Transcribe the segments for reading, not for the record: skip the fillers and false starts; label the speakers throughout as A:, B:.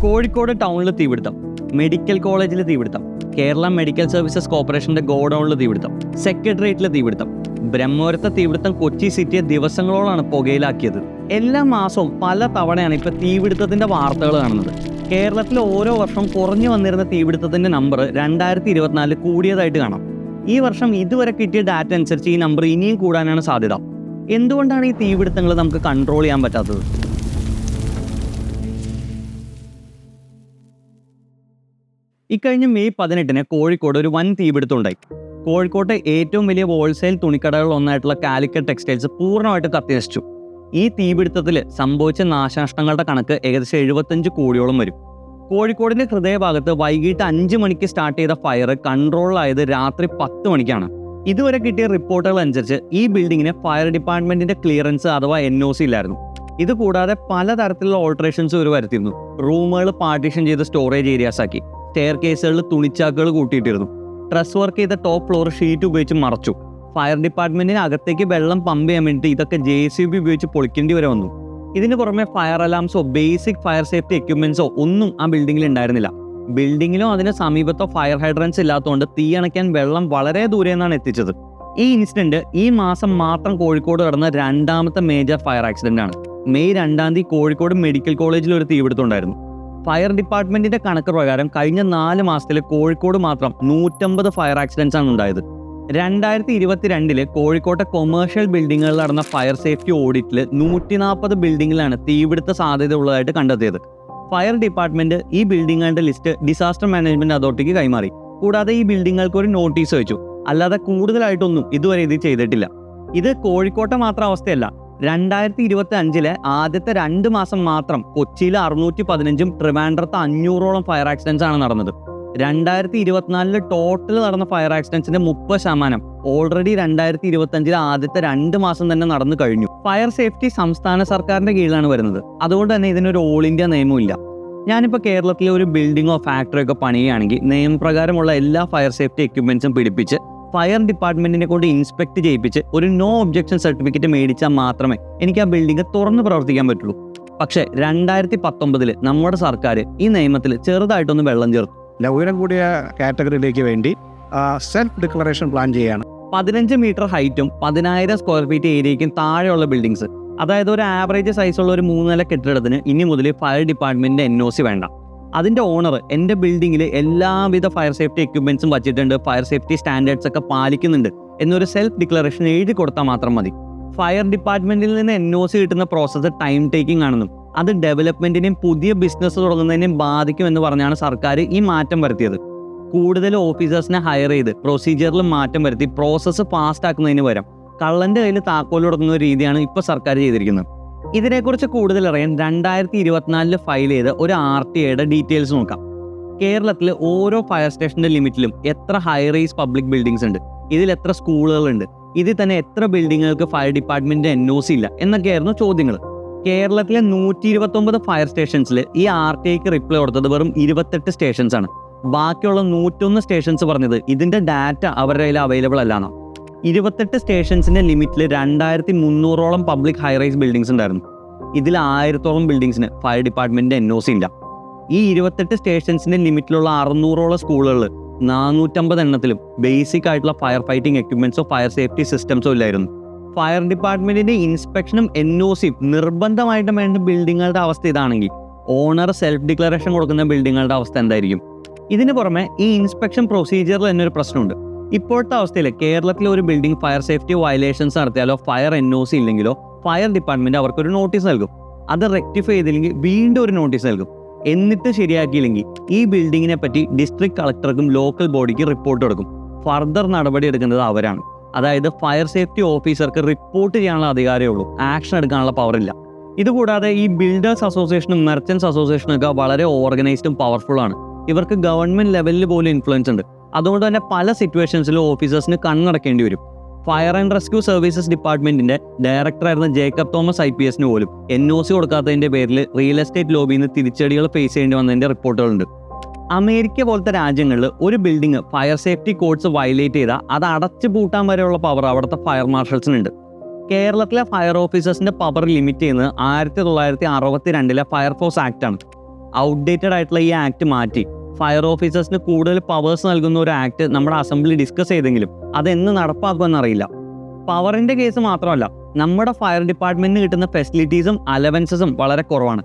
A: കോഴിക്കോട് ടൗണിൽ തീപിടുത്തം, മെഡിക്കൽ കോളേജിൽ തീപിടുത്തം, കേരള മെഡിക്കൽ സർവീസസ് കോർപ്പറേഷന്റെ ഗോഡൌണിൽ തീപിടുത്തം, സെക്രട്ടേറിയറ്റിൽ തീപിടുത്തം, ബ്രഹ്മപുരത്തെ തീപിടുത്തം കൊച്ചി സിറ്റിയെ ദിവസങ്ങളോളാണ് പുകയിലാക്കിയത്. എല്ലാ മാസവും പല തവണയാണ് ഇപ്പൊ തീപിടുത്തത്തിന്റെ വാർത്തകൾ കാണുന്നത്. കേരളത്തിൽ ഓരോ വർഷവും കുറഞ്ഞു വന്നിരുന്ന തീപിടുത്തത്തിന്റെ നമ്പർ 2024 കൂടിയതായിട്ട് കാണാം. ഈ വർഷം ഇതുവരെ കിട്ടിയ ഡാറ്റ അനുസരിച്ച് ഈ നമ്പർ ഇനിയും കൂടാനാണ് സാധ്യത. എന്തുകൊണ്ടാണ് ഈ തീപിടുത്തങ്ങൾ നമുക്ക് കൺട്രോൾ ചെയ്യാൻ പറ്റാത്തത്? ഇക്കഴിഞ്ഞ മെയ് 18 കോഴിക്കോട് ഒരു വൻ തീപിടുത്തം ഉണ്ടായി. കോഴിക്കോട്ടെ ഏറ്റവും വലിയ ഹോൾസെയിൽ തുണിക്കടകളിൽ ഒന്നായിട്ടുള്ള കാലിക്കറ്റ് ടെക്സ്റ്റൈൽസ് പൂർണ്ണമായിട്ട് കത്തിനശിച്ചു. ഈ തീപിടുത്തത്തിൽ സംഭവിച്ച നാശനഷ്ടങ്ങളുടെ കണക്ക് ഏകദേശം 75 കോടിയോളം വരും. കോഴിക്കോടിന്റെ ഹൃദയഭാഗത്ത് വൈകിട്ട് 5 മണിക്ക് സ്റ്റാർട്ട് ചെയ്ത ഫയർ കൺട്രോളിലായത് രാത്രി 10 മണിക്കാണ്. ഇതുവരെ കിട്ടിയ റിപ്പോർട്ടുകൾ അനുസരിച്ച് ഈ ബിൽഡിങ്ങിന് ഫയർ ഡിപ്പാർട്ട്മെന്റിന്റെ ക്ലിയറൻസ് അഥവാ NOC ഇല്ലായിരുന്നു. ഇത് കൂടാതെ പലതരത്തിലുള്ള ഓൾട്ടറേഷൻസ് ഇവർ വരുത്തിയിരുന്നു. റൂമുകൾ പാർട്ടീഷൻ ചെയ്ത് സ്റ്റോറേജ് ഏരിയാസ് ആക്കി, സ്റ്റെയർ കേസുകളിൽ തുണിച്ചാക്കുകൾ കൂട്ടിയിട്ടിരുന്നു, ഡ്രസ് വർക്ക് ചെയ്ത ടോപ്പ് ഫ്ലോർ ഷീറ്റ് ഉപയോഗിച്ച് മറച്ചു. ഫയർ ഡിപ്പാർട്ട്മെന്റിന് അകത്തേക്ക് വെള്ളം പമ്പ് ചെയ്യാൻ വേണ്ടി ഇതൊക്കെ JCB ഉപയോഗിച്ച് പൊളിക്കേണ്ടി വരെ വന്നു. ഇതിന് പുറമെ ഫയർ അലാംസോ ബേസിക് ഫയർ സേഫ്റ്റി എക്യുപ്മെന്റ്സോ ഒന്നും ആ ബിൽഡിങ്ങിൽ ഉണ്ടായിരുന്നില്ല. ബിൽഡിങ്ങിലോ അതിന് സമീപത്തോ ഫയർ ഹൈഡ്രൻസ് ഇല്ലാത്തതുകൊണ്ട് തീ അണയ്ക്കാൻ വെള്ളം വളരെ ദൂരെ നിന്നാണ് എത്തിച്ചത്. ഈ ഇൻസിഡന്റ് ഈ മാസം മാത്രം കോഴിക്കോട് നടന്ന രണ്ടാമത്തെ മേജർ ഫയർ ആക്സിഡന്റ് ആണ്. മെയ് 2-ാം തീയതി കോഴിക്കോട് മെഡിക്കൽ കോളേജിൽ ഒരു തീപിടുത്തം ഉണ്ടായിരുന്നു. ഫയർ ഡിപ്പാർട്ട്മെന്റിന്റെ കണക്ക് പ്രകാരം കഴിഞ്ഞ 4 മാസത്തിൽ കോഴിക്കോട് മാത്രം 150 ഫയർ ആക്സിഡൻസ് ആണ് ഉണ്ടായത്. 2022 കോഴിക്കോട്ടെ കൊമേഴ്ഷ്യൽ ബിൽഡിങ്ങുകളിൽ നടന്ന ഫയർ സേഫ്റ്റി ഓഡിറ്റിൽ 140 ബിൽഡിങ്ങിലാണ് തീപിടുത്ത സാധ്യത ഉള്ളതായിട്ട് കണ്ടെത്തിയത്. ഫയർ ഡിപ്പാർട്ട്മെന്റ് ഈ ബിൽഡിങ്ങുകളുടെ ലിസ്റ്റ് ഡിസാസ്റ്റർ മാനേജ്മെന്റ് അതോറിറ്റിക്ക് കൈമാറി. കൂടാതെ ഈ ബിൽഡിങ്ങുകൾക്ക് ഒരു നോട്ടീസ് വെച്ചു. അല്ലാതെ കൂടുതലായിട്ടൊന്നും ഇതുവരെ ഇത് ചെയ്തിട്ടില്ല. ഇത് കോഴിക്കോട്ടെ മാത്രം അവസ്ഥയല്ല. 2025 ആദ്യത്തെ 2 മാസം മാത്രം കൊച്ചിയിൽ 615 ട്രിവാൻഡ്രത്ത് 500ഓളം ഫയർ ആക്സിഡൻസ് ആണ് നടന്നത്. 2024 ടോട്ടൽ നടന്ന ഫയർ ആക്സിഡൻസിന്റെ 30% ഓൾറെഡി 2025 ആദ്യത്തെ 2 മാസം തന്നെ നടന്നു കഴിഞ്ഞു. ഫയർ സേഫ്റ്റി സംസ്ഥാന സർക്കാരിന്റെ കീഴിലാണ് വരുന്നത്. അതുകൊണ്ട് തന്നെ ഇതിനൊരു ഓൾ ഇന്ത്യ നിയമമില്ല. ഞാനിപ്പോൾ കേരളത്തിലെ ഒരു ബിൽഡിങ്ങോ ഫാക്ടറിയോ ഒക്കെ പണിയുകയാണെങ്കിൽ നിയമപ്രകാരമുള്ള എല്ലാ ഫയർ സേഫ്റ്റി എക്യുപ്മെന്റ്സും പിടിപ്പിച്ച് ഫയർ ഡിപ്പാർട്ട്മെന്റിനെ കൊണ്ട് ഇൻസ്പെക്ട് ചെയ്യിപ്പിച്ച് ഒരു നോ ഒബ്ജക്ഷൻ സർട്ടിഫിക്കറ്റ് മേടിച്ചാൽ മാത്രമേ എനിക്ക് ആ ബിൽഡിംഗ് തുറന്ന് പ്രവർത്തിക്കാൻ പറ്റുള്ളൂ. പക്ഷേ 2019 നമ്മുടെ സർക്കാർ ഈ നിയമത്തിൽ ചെറുതായിട്ടൊന്ന് വെള്ളം ചേർത്തു.
B: ഉയരം കൂടിയ കാറ്റഗറിയിലേക്ക് വേണ്ടി സെൽഫ് ഡിക്ലറേഷൻ പ്ലാൻ ചെയ്യുകയാണ്.
A: 15 മീറ്റർ ഹൈറ്റും 10,000 സ്ക്വയർ ഫീറ്റ് ഏരിയയ്ക്കും താഴെയുള്ള ബിൽഡിങ്സ്, അതായത് ഒരു ആവറേജ് സൈസുള്ള ഒരു 3 നില കെട്ടിടത്തിന് ഇനി മുതൽ ഫയർ ഡിപ്പാർട്ട്മെന്റിന്റെ NOC വേണ്ട. അതിന്റെ ഓണർ എൻ്റെ ബിൽഡിങ്ങിൽ എല്ലാവിധ ഫയർ സേഫ്റ്റി എക്യുപ്മെന്റ്സും വച്ചിട്ടുണ്ട്, ഫയർ സേഫ്റ്റി സ്റ്റാൻഡേർഡ്സ് ഒക്കെ പാലിക്കുന്നുണ്ട് എന്നൊരു സെൽഫ് ഡിക്ലറേഷൻ എഴുതി കൊടുത്താൽ മാത്രം മതി. ഫയർ ഡിപ്പാർട്ട്മെന്റിൽ നിന്ന് NOC കിട്ടുന്ന പ്രോസസ്സ് ടൈം ടേക്കിംഗ് ആണെന്നും അത് ഡെവലപ്മെന്റിനെയും പുതിയ ബിസിനസ് തുടങ്ങുന്നതിനെയും ബാധിക്കുമെന്ന് പറഞ്ഞാണ് സർക്കാർ ഈ മാറ്റം വരുത്തിയത്. കൂടുതൽ ഓഫീസേഴ്സിനെ ഹയർ ചെയ്ത് പ്രൊസീജിയറിൽ മാറ്റം വരുത്തി പ്രോസസ്സ് ഫാസ്റ്റ് ആക്കുന്നതിന് പകരം കള്ളന്റെ കയ്യിൽ താക്കോൽ കൊടുക്കുന്ന രീതിയാണ് ഇപ്പോൾ സർക്കാർ ചെയ്തിരിക്കുന്നത്. ഇതിനെക്കുറിച്ച് കൂടുതൽ അറിയാൻ 2024 ഫയൽ ചെയ്ത ഒരു RTA ഡീറ്റെയിൽസ് നോക്കാം. കേരളത്തിലെ ഓരോ ഫയർ സ്റ്റേഷന്റെ ലിമിറ്റിലും എത്ര ഹൈ റൈസ് പബ്ലിക് ബിൽഡിങ്സ് ഉണ്ട്, ഇതിൽ എത്ര സ്കൂളുകളുണ്ട്, ഇതിൽ തന്നെ എത്ര ബിൽഡിങ്ങുകൾക്ക് ഫയർ ഡിപ്പാർട്ട്മെന്റിന്റെ NOC ഇല്ല എന്നൊക്കെയായിരുന്നു ചോദ്യങ്ങൾ. കേരളത്തിലെ 129 ഫയർ സ്റ്റേഷൻസിൽ ഈ RTAക്ക് റിപ്ലൈ കൊടുത്തത് വെറും 28 സ്റ്റേഷൻസ് ആണ്. ബാക്കിയുള്ള 101 സ്റ്റേഷൻസ് പറഞ്ഞത് ഇതിന്റെ ഡാറ്റ അവരുടെ കയ്യിൽ അവൈലബിൾ അല്ലാന്നോ. 28 സ്റ്റേഷൻസിന്റെ ലിമിറ്റിൽ 2300ഓളം പബ്ലിക് ഹൈ റൈസ് ബിൽഡിങ്സ് ഉണ്ടായിരുന്നു. ഇതിൽ 1000ഓളം ബിൽഡിങ്സിന് ഫയർ ഡിപ്പാർട്ട്മെന്റിന്റെ NOC ഇല്ല. ഈ 28 സ്റ്റേഷൻസിന്റെ ലിമിറ്റിലുള്ള 600ഓളം സ്കൂളുകളിൽ 450 എണ്ണത്തിലും ബേസിക് ആയിട്ടുള്ള ഫയർ ഫൈറ്റിംഗ് എക്യുപ്മെന്റ്സോ ഫയർ സേഫ്റ്റി സിസ്റ്റംസോ ഇല്ലായിരുന്നു. ഫയർ ഡിപ്പാർട്ട്മെന്റിന്റെ ഇൻസ്പെക്ഷനും NOCയും നിർബന്ധമായിട്ടും വേണ്ട ബിൽഡിങ്ങുകളുടെ അവസ്ഥ ഇതാണെങ്കിൽ ഓണർ സെൽഫ് ഡിക്ലറേഷൻ കൊടുക്കുന്ന ബിൽഡിങ്ങുകളുടെ അവസ്ഥ എന്തായിരിക്കും? ഇതിന് പുറമെ ഈ ഇൻസ്പെക്ഷൻ പ്രൊസീജിയറിൽ തന്നെ ഒരു പ്രശ്നമുണ്ട്. ഇപ്പോഴത്തെ അവസ്ഥയിൽ കേരളത്തിലെ ഒരു ബിൽഡിംഗ് ഫയർ സേഫ്റ്റി വയലേഷൻസ് നടത്തിയാലോ ഫയർ NOC ഇല്ലെങ്കിലോ ഫയർ ഡിപ്പാർട്ട്മെന്റ് അവർക്കൊരു നോട്ടീസ് നൽകും. അത് റെക്ടിഫൈ ചെയ്തില്ലെങ്കിൽ വീണ്ടും ഒരു നോട്ടീസ് നൽകും. എന്നിട്ട് ശരിയാക്കിയില്ലെങ്കിൽ ഈ ബിൽഡിങ്ങിനെ പറ്റി ഡിസ്ട്രിക്ട് കളക്ടർക്കും ലോക്കൽ ബോഡിക്ക് റിപ്പോർട്ട് കൊടുക്കും. ഫർദർ നടപടി എടുക്കുന്നത് അവരാണ്. അതായത് ഫയർ സേഫ്റ്റി ഓഫീസർക്ക് റിപ്പോർട്ട് ചെയ്യാനുള്ള അധികാരമേ ഉള്ളൂ, ആക്ഷൻ എടുക്കാനുള്ള പവർ ഇല്ല. ഇതുകൂടാതെ ഈ ബിൽഡേഴ്സ് അസോസിയേഷനും മെർച്ചൻസ് അസോസിയേഷനും ഒക്കെ വളരെ ഓർഗനൈസ്ഡും പവർഫുൾ ആണ്. ഇവർക്ക് ഗവൺമെന്റ് ലെവലിൽ പോലും ഇൻഫ്ലുവൻസ് ഉണ്ട്. അതുകൊണ്ട് തന്നെ പല സിറ്റുവേഷൻസിലും ഓഫീസേഴ്സിന് കണ്ണടക്കേണ്ടി വരും. ഫയർ ആൻഡ് റെസ്ക്യൂ സർവീസസ് ഡിപ്പാർട്ട്മെന്റിന്റെ ഡയറക്ടറായിരുന്ന ജേക്കബ് തോമസ് IPS പോലും NOC കൊടുക്കാത്തതിന്റെ പേരിൽ റിയൽ എസ്റ്റേറ്റ് ലോബിയിൽ നിന്ന് തിരിച്ചടികൾ ഫേസ് ചെയ്യേണ്ടി വന്നതിന്റെ റിപ്പോർട്ടുകളുണ്ട്. അമേരിക്ക പോലത്തെ രാജ്യങ്ങളിൽ ഒരു building fire safety codes violate ചെയ്താൽ അത് അടച്ചു പൂട്ടാൻ വരെയുള്ള പവർ അവിടുത്തെ ഫയർ മാർഷൽസിനുണ്ട്. കേരളത്തിലെ ഫയർ ഓഫീസേഴ്സിന്റെ പവർ ലിമിറ്റ് ചെയ്യുന്നത് 1962 ഫയർഫോഴ്സ് ആക്ട് ആണ്. ഔട്ട്ഡേറ്റഡ് ആയിട്ടുള്ള ഈ ആക്ട് മാറ്റി ഫയർ ഓഫീസേഴ്സിന് കൂടുതൽ പവേഴ്സ് നൽകുന്ന ഒരു ആക്ട് നമ്മുടെ അസംബ്ലി ഡിസ്കസ് ചെയ്തെങ്കിലും അതെന്ന് നടപ്പാക്കുമെന്നറിയില്ല. പവറിൻ്റെ കേസ് മാത്രമല്ല, നമ്മുടെ ഫയർ ഡിപ്പാർട്ട്മെൻറ്റിന് കിട്ടുന്ന ഫെസിലിറ്റീസും അലവൻസസും വളരെ കുറവാണ്.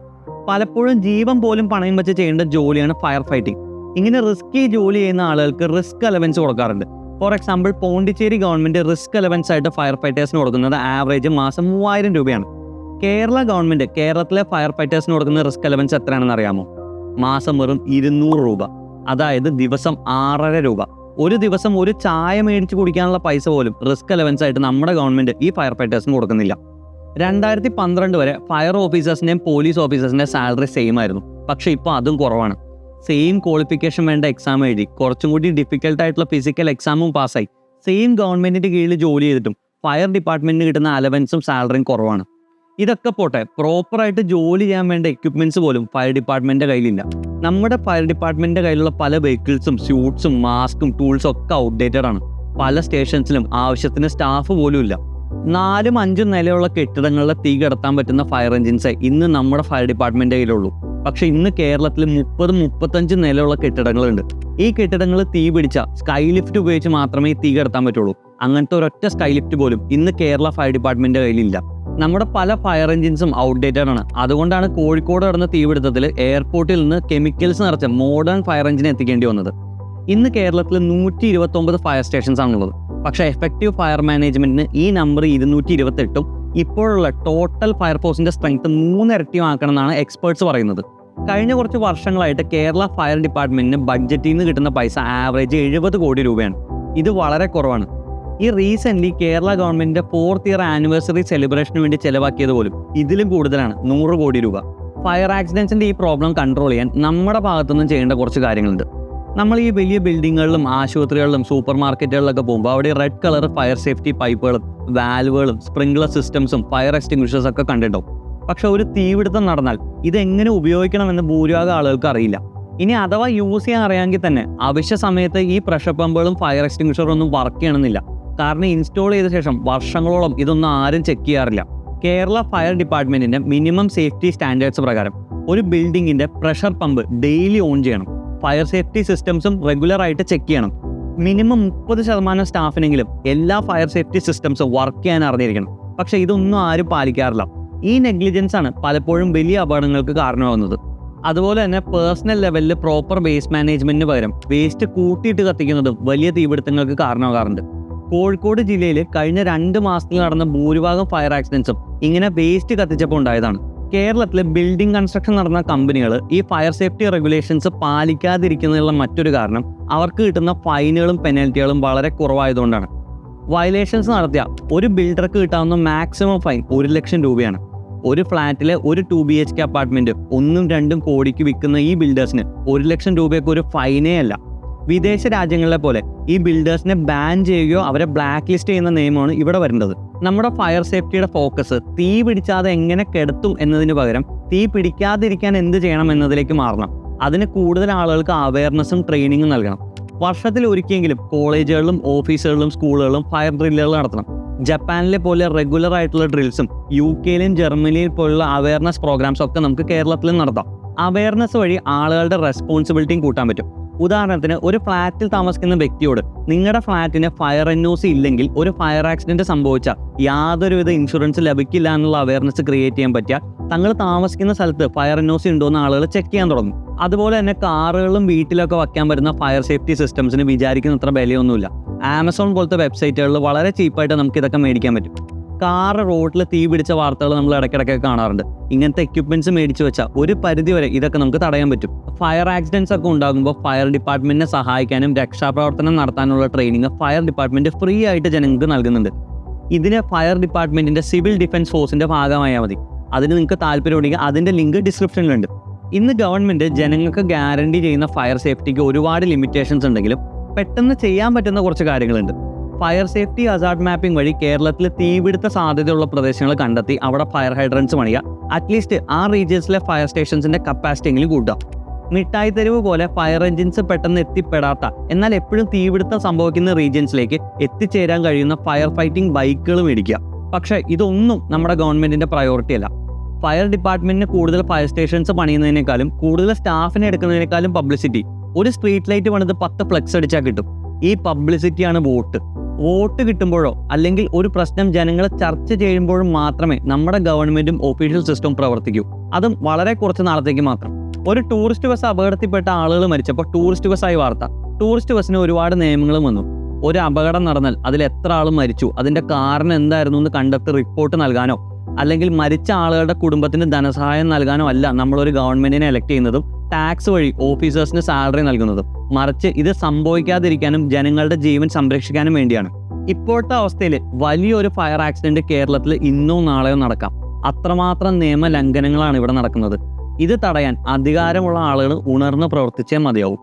A: പലപ്പോഴും ജീവൻ പോലും പണയം വെച്ച് ചെയ്യേണ്ട ജോലിയാണ് ഫയർ ഫൈറ്റിംഗ്. ഇങ്ങനെ റിസ്കി ജോലി ചെയ്യുന്ന ആളുകൾക്ക് റിസ്ക് അലവൻസ് കൊടുക്കാറുണ്ട്. For example, Pondicherry government risk allowance ആയിട്ട് ഫയർ ഫൈറ്റേഴ്സിന് കൊടുക്കുന്നത് ആവറേജ് മാസം 3000 രൂപയാണ്. കേരള ഗവൺമെൻറ് കേരളത്തിലെ ഫയർ ഫൈറ്റേഴ്സിന് കൊടുക്കുന്ന റിസ്ക് അലവൻസ് എത്രയാണെന്ന് അറിയാമോ? മാസം വെറും 200 രൂപ, അതായത് ദിവസം 6.5 രൂപ. ഒരു ദിവസം ഒരു ചായ മേടിച്ച് കുടിക്കാനുള്ള പൈസ പോലും റിസ്ക് അലവൻസ് ആയിട്ട് നമ്മുടെ ഗവൺമെൻറ് ഈ ഫയർ ഫൈറ്റേഴ്സിന് കൊടുക്കുന്നില്ല. 2012 വരെ ഫയർ ഓഫീസേഴ്സിൻ്റെയും പോലീസ് ഓഫീസേഴ്സിൻ്റെയും സാലറി സെയിം ആയിരുന്നു. പക്ഷേ ഇപ്പോൾ അതും കുറവാണ്. സെയിം ക്വാളിഫിക്കേഷൻ വേണ്ട എക്സാം എഴുതി കുറച്ചും കൂടി ഡിഫിക്കൽട്ടായിട്ടുള്ള ഫിസിക്കൽ എക്സാമും പാസ്സായി സെയിം ഗവൺമെൻറ്റിൻ്റെ കീഴിൽ ജോലി ചെയ്തിട്ടും ഫയർ ഡിപ്പാർട്ട്മെൻറ്റിന് കിട്ടുന്ന അലവൻസും സാലറിയും കുറവാണ്. ഇതൊക്കെ പോട്ടെ, പ്രോപ്പറായിട്ട് ജോലി ചെയ്യാൻ വേണ്ട എക്യുപ്മെൻറ്റ്സ് പോലും ഫയർ ഡിപ്പാർട്ട്മെൻറ്റിൻ്റെ കയ്യിലില്ല. നമ്മുടെ ഫയർ ഡിപ്പാർട്ട്മെൻറ്റിൻ്റെ കയ്യിലുള്ള പല വെഹിക്കിൾസും സ്യൂട്ട്സും മാസ്കും ടൂൾസും ഒക്കെ ഔട്ട്ഡേറ്റഡ് ആണ്. പല സ്റ്റേഷൻസിലും ആവശ്യത്തിന് സ്റ്റാഫ് പോലും ഇല്ല. 4-5 നിലയുള്ള കെട്ടിടങ്ങളിൽ തീ കടത്താൻ പറ്റുന്ന ഫയർ എഞ്ചിൻസ് ഇന്ന് നമ്മുടെ ഫയർ ഡിപ്പാർട്ട്മെൻറ്റിൻ്റെ കയ്യിലുള്ളൂ. പക്ഷേ ഇന്ന് കേരളത്തിൽ 30-35 നിലയുള്ള കെട്ടിടങ്ങളുണ്ട്. ഈ കെട്ടിടങ്ങൾ തീ പിടിച്ച സ്കൈ ലിഫ്റ്റ് ഉപയോഗിച്ച് മാത്രമേ തീ കടത്താൻ പറ്റുള്ളൂ. അങ്ങനത്തെ ഒരൊറ്റ സ്കൈ ലിഫ്റ്റ് പോലും ഇന്ന് കേരള ഫയർ ഡിപ്പാർട്ട്മെൻറ്റിൻ്റെ കയ്യിലില്ല. നമ്മുടെ പല ഫയർ എഞ്ചിൻസും ഔട്ട്ഡേറ്റഡ് ആണ്. അതുകൊണ്ടാണ് കോഴിക്കോട് നടന്ന തീപിടുത്തത്തിൽ എയർപോർട്ടിൽ നിന്ന് കെമിക്കൽസ് നിറച്ച മോഡേൺ ഫയർ എഞ്ചിൻ എത്തിക്കേണ്ടി വന്നത്. ഇന്ന് കേരളത്തിൽ 129 ഫയർ സ്റ്റേഷൻസ് ആണുള്ളത്. പക്ഷേ എഫക്റ്റീവ് ഫയർ മാനേജ്മെൻറ്റിന് ഈ നമ്പർ 228ഉം ഇപ്പോഴുള്ള ടോട്ടൽ ഫയർഫോഴ്സിൻ്റെ സ്ട്രെങ്ത് 3 ഇരട്ടിയുമാക്കണം എന്നാണ് എക്സ്പേർട്സ് പറയുന്നത്. കഴിഞ്ഞ കുറച്ച് വർഷങ്ങളായിട്ട് കേരള ഫയർ ഡിപ്പാർട്ട്മെൻറ്റിന് ബഡ്ജറ്റിൽ നിന്ന് കിട്ടുന്ന പൈസ ആവറേജ് 70 കോടി രൂപയാണ്. ഇത് വളരെ കുറവാണ്. ഈ റീസെൻ്റ്ലി കേരള ഗവൺമെൻറ്റിൻ്റെ 4th ഇയർ ആനിവേഴ്സറി സെലിബ്രേഷന് വേണ്ടി ചെലവാക്കിയത് പോലും ഇതിലും കൂടുതലാണ്, 100 കോടി രൂപ. ഫയർ ആക്സിഡൻസിൻ്റെ ഈ പ്രോബ്ലം കൺട്രോൾ ചെയ്യാൻ നമ്മുടെ ഭാഗത്തുനിന്നും ചെയ്യേണ്ട കുറച്ച് കാര്യങ്ങളുണ്ട്. നമ്മൾ ഈ വലിയ ബിൽഡിങ്ങുകളിലും ആശുപത്രികളിലും സൂപ്പർ മാർക്കറ്റുകളിലൊക്കെ പോകുമ്പോൾ അവിടെ റെഡ് കളർ ഫയർ സേഫ്റ്റി പൈപ്പുകളും വാൽവുകളും സ്പ്രിംഗ്ലർ സിസ്റ്റംസും ഫയർ എക്സ്റ്റിംഗ്വിഷേഴ്സ് ഒക്കെ കണ്ടിട്ടുണ്ടാവും. പക്ഷെ ഒരു തീപിടുത്തം നടന്നാൽ ഇതെങ്ങനെ ഉപയോഗിക്കണമെന്ന് ഭൂരിഭാഗം ആളുകൾക്ക് അറിയില്ല. ഇനി അഥവാ യൂസ് ചെയ്യാൻ അറിയാമെങ്കിൽ തന്നെ അവശ്യ സമയത്ത് ഈ പ്രഷർ പമ്പുകളും ഫയർ എക്സ്റ്റിംഗ്വിഷറും ഒന്നും വർക്ക് ചെയ്യണമെന്നില്ല. കാരണം ഇൻസ്റ്റാൾ ചെയ്ത ശേഷം വർഷങ്ങളോളം ഇതൊന്നും ആരും ചെക്ക് ചെയ്യാറില്ല. കേരള ഫയർ ഡിപ്പാർട്ട്മെൻറ്റിൻ്റെ മിനിമം സേഫ്റ്റി സ്റ്റാൻഡേർഡ്സ് പ്രകാരം ഒരു ബിൽഡിങ്ങിൻ്റെ പ്രഷർ പമ്പ് ഡെയിലി ഓൺ ചെയ്യണം. ഫയർ സേഫ്റ്റി സിസ്റ്റംസും റെഗുലറായിട്ട് ചെക്ക് ചെയ്യണം. മിനിമം 30% സ്റ്റാഫിനെങ്കിലും എല്ലാ ഫയർ സേഫ്റ്റി സിസ്റ്റംസും വർക്ക് ചെയ്യാൻ അറിഞ്ഞിരിക്കണം. പക്ഷേ ഇതൊന്നും ആരും പാലിക്കാറില്ല. ഈ നെഗ്ലിജൻസ് ആണ് പലപ്പോഴും വലിയ അപകടങ്ങൾക്ക് കാരണമാകുന്നത്. അതുപോലെ തന്നെ പേഴ്സണൽ ലെവലിൽ പ്രോപ്പർ വേസ്റ്റ് മാനേജ്മെൻറ്റിന് പകരം വേസ്റ്റ് കൂട്ടിയിട്ട് കത്തിക്കുന്നതും വലിയ തീപിടുത്തങ്ങൾക്ക് കാരണമാകാറുണ്ട്. കോഴിക്കോട് ജില്ലയിൽ കഴിഞ്ഞ 2 മാസത്തിൽ നടന്ന ഭൂരിഭാഗം ഫയർ ആക്സിഡൻസും ഇങ്ങനെ വേസ്റ്റ് കത്തിച്ചപ്പോൾ ഉണ്ടായതാണ്. കേരളത്തിൽ ബിൽഡിംഗ് കൺസ്ട്രക്ഷൻ നടന്ന കമ്പനികൾ ഈ ഫയർ സേഫ്റ്റി റെഗുലേഷൻസ് പാലിക്കാതിരിക്കുന്നതിനുള്ള മറ്റൊരു കാരണം അവർക്ക് കിട്ടുന്ന ഫൈനുകളും പെനൽറ്റികളും വളരെ കുറവായതുകൊണ്ടാണ്. വയലേഷൻസ് നടത്തിയ ഒരു ബിൽഡർക്ക് കിട്ടാവുന്ന മാക്സിമം ഫൈൻ 1 ലക്ഷം രൂപയാണ്. ഒരു ഫ്ലാറ്റിലെ ഒരു 2 BHK അപ്പാർട്ട്മെൻറ്റ് 1-2 കോടിക്ക് വിൽക്കുന്ന ഈ ബിൽഡേഴ്സിന് 1 ലക്ഷം രൂപയ്ക്ക് ഒരു ഫൈനേ അല്ല. വിദേശ രാജ്യങ്ങളിലെ പോലെ ഈ ബിൽഡേഴ്സിനെ ബാൻ ചെയ്യുകയോ അവരെ ബ്ലാക്ക് ലിസ്റ്റ് ചെയ്യുന്ന നിയമമാണ് ഇവിടെ വരേണ്ടത്. നമ്മുടെ ഫയർ സേഫ്റ്റിയുടെ ഫോക്കസ് തീ പിടിച്ചാതെ എങ്ങനെ കെടുത്തും എന്നതിന് പകരം തീ പിടിക്കാതിരിക്കാൻ എന്ത് ചെയ്യണം എന്നതിലേക്ക് മാറണം. അതിന് കൂടുതൽ ആളുകൾക്ക് അവയർനെസ്സും ട്രെയിനിങ്ങും നൽകണം. വർഷത്തിൽ ഒരിക്കലെങ്കിലും കോളേജുകളിലും ഓഫീസുകളിലും സ്കൂളുകളിലും ഫയർ ഡ്രില്ലുകൾ നടത്തണം. ജപ്പാനിലെ പോലെ റെഗുലർ ആയിട്ടുള്ള ഡ്രിൽസും UK-യിലും ജർമ്മനിയിൽ പോലുള്ള അവയർനെസ് പ്രോഗ്രാംസും ഒക്കെ നമുക്ക് കേരളത്തിലും നടത്താം. അവയർനെസ് വഴി ആളുകളുടെ റെസ്പോൺസിബിലിറ്റിയും കൂട്ടാൻ പറ്റും. ഉദാഹരണത്തിന്, ഒരു ഫ്ലാറ്റിൽ താമസിക്കുന്ന വ്യക്തിയോട് നിങ്ങളുടെ ഫ്ലാറ്റിന് ഫയർ NOC ഇല്ലെങ്കിൽ ഒരു ഫയർ ആക്സിഡൻറ്റ് സംഭവിച്ചാൽ യാതൊരുവിധ ഇൻഷുറൻസ് ലഭിക്കില്ല എന്നുള്ള അവയർനെസ് ക്രിയേറ്റ് ചെയ്യാൻ പറ്റിയാൽ തങ്ങൾ താമസിക്കുന്ന സ്ഥലത്ത് ഫയർ NOC ഉണ്ടോ എന്ന് ആളുകൾ ചെക്ക് ചെയ്യാൻ തുടങ്ങും. അതുപോലെ തന്നെ കാറുകളിലും വീട്ടിലൊക്കെ വയ്ക്കാൻ പറ്റുന്ന ഫയർ സേഫ്റ്റി സിസ്റ്റംസിന് വിചാരിക്കുന്നത്ര വിലയൊന്നുമില്ല. ആമസോൺ പോലത്തെ വെബ്സൈറ്റുകളിൽ വളരെ ചീപ്പായിട്ട് നമുക്ക് ഇതൊക്കെ മേടിക്കാൻ പറ്റും. കാറ് റോഡിൽ തീ പിടിച്ച വാർത്തകൾ നമ്മൾ ഇടയ്ക്കിടയ്ക്ക് കാണാറുണ്ട്. ഇങ്ങനത്തെ എക്യുപ്മെൻറ്റ്സ് മേടിച്ച് വെച്ചാൽ ഒരു പരിധി വരെ ഇതൊക്കെ നമുക്ക് തടയാൻ പറ്റും. ഫയർ ആക്സിഡൻസ് ഒക്കെ ഉണ്ടാകുമ്പോൾ ഫയർ ഡിപ്പാർട്ട്മെൻറ്റിനെ സഹായിക്കാനും രക്ഷാപ്രവർത്തനം നടത്താനുള്ള ട്രെയിനിങ് ഫയർ ഡിപ്പാർട്ട്മെൻറ്റ് ഫ്രീ ആയിട്ട് ജനങ്ങൾക്ക് നൽകുന്നുണ്ട്. ഇതിന് ഫയർ ഡിപ്പാർട്ട്മെൻറ്റിൻ്റെ സിവിൽ ഡിഫൻസ് ഫോഴ്സിൻ്റെ ഭാഗമായാൽ മതി. അതിന് നിങ്ങൾക്ക് താല്പര്യമുണ്ടെങ്കിൽ അതിൻ്റെ ലിങ്ക് ഡിസ്ക്രിപ്ഷനിലുണ്ട്. ഇന്ന് ഗവൺമെൻറ് ജനങ്ങൾക്ക് ഗ്യാരണ്ടി ചെയ്യുന്ന ഫയർ സേഫ്റ്റിക്ക് ഒരുപാട് ലിമിറ്റേഷൻസ് ഉണ്ടെങ്കിലും പെട്ടെന്ന് ചെയ്യാൻ പറ്റുന്ന കുറച്ച് കാര്യങ്ങളുണ്ട്. ഫയർ സേഫ്റ്റി ഹസാർഡ് മാപ്പിംഗ് വഴി കേരളത്തിൽ തീപിടുത്ത സാധ്യതയുള്ള പ്രദേശങ്ങൾ കണ്ടെത്തി അവിടെ ഫയർ ഹൈഡ്രൻസ് പണിയുക. അറ്റ്ലീസ്റ്റ് ആ റീജിയൻസിലെ ഫയർ സ്റ്റേഷൻസിൻ്റെ കപ്പാസിറ്റി എങ്കിലും കൂട്ടുക. മിഠായി തെരുവ് പോലെ ഫയർ എഞ്ചിൻസ് പെട്ടെന്ന് എത്തിപ്പെടാത്ത എന്നാൽ എപ്പോഴും തീപിടുത്തം സംഭവിക്കുന്ന റീജിയൻസിലേക്ക് എത്തിച്ചേരാൻ കഴിയുന്ന ഫയർ ഫൈറ്റിംഗ് ബൈക്കുകൾ മേടിക്കുക. പക്ഷേ ഇതൊന്നും നമ്മുടെ ഗവൺമെൻറ്റിൻ്റെ പ്രയോറിറ്റി അല്ല. ഫയർ ഡിപ്പാർട്ട്മെന്റിന് കൂടുതൽ ഫയർ സ്റ്റേഷൻസ് പണിയുന്നതിനേക്കാളും കൂടുതൽ സ്റ്റാഫിനെ എടുക്കുന്നതിനേക്കാളും പബ്ലിസിറ്റി, ഒരു സ്ട്രീറ്റ് ലൈറ്റ് പണിത് 10 ഫ്ലെക്സ് അടിച്ചാൽ കിട്ടും. ഈ പബ്ലിസിറ്റിയാണ് വോട്ട് കിട്ടുമ്പോഴോ അല്ലെങ്കിൽ ഒരു പ്രശ്നം ജനങ്ങൾ ചർച്ച ചെയ്യുമ്പോഴും മാത്രമേ നമ്മുടെ ഗവൺമെന്റും ഒഫീഷ്യൽ സിസ്റ്റവും പ്രവർത്തിക്കൂ. അതും വളരെ കുറച്ച് നാളത്തേക്ക് മാത്രം. ഒരു ടൂറിസ്റ്റ് ബസ് അപകടത്തിൽപ്പെട്ട ആളുകൾ മരിച്ചപ്പോൾ ടൂറിസ്റ്റ് ബസ്സായി വാർത്ത. ടൂറിസ്റ്റ് ബസ്സിന് ഒരുപാട് നിയമങ്ങളും വന്നു. ഒരു അപകടം നടന്നാൽ അതിൽ എത്ര ആൾ മരിച്ചു, അതിന്റെ കാരണം എന്തായിരുന്നു എന്ന് കണ്ടെത്തി റിപ്പോർട്ട് നൽകാനോ അല്ലെങ്കിൽ മരിച്ച ആളുകളുടെ കുടുംബത്തിന് ധനസഹായം നൽകാനോ അല്ല നമ്മളൊരു ഗവൺമെന്റിനെ എലക്ട് ചെയ്യുന്നതും ടാക്സ് വഴി ഓഫീസേഴ്സിന് സാലറി നൽകുന്നതും. മറിച്ച് ഇത് സംഭവിക്കാതിരിക്കാനും ജനങ്ങളുടെ ജീവൻ സംരക്ഷിക്കാനും വേണ്ടിയാണ്. ഇപ്പോഴത്തെ അവസ്ഥയിൽ വലിയൊരു ഫയർ ആക്സിഡന്റ് കേരളത്തിൽ ഇന്നോ നാളെയോ നടക്കാം. അത്രമാത്രം നിയമലംഘനങ്ങളാണ് ഇവിടെ നടക്കുന്നത്. ഇത് തടയാൻ അധികാരമുള്ള ആളുകൾ ഉണർന്ന് പ്രവർത്തിച്ചേ മതിയാവും.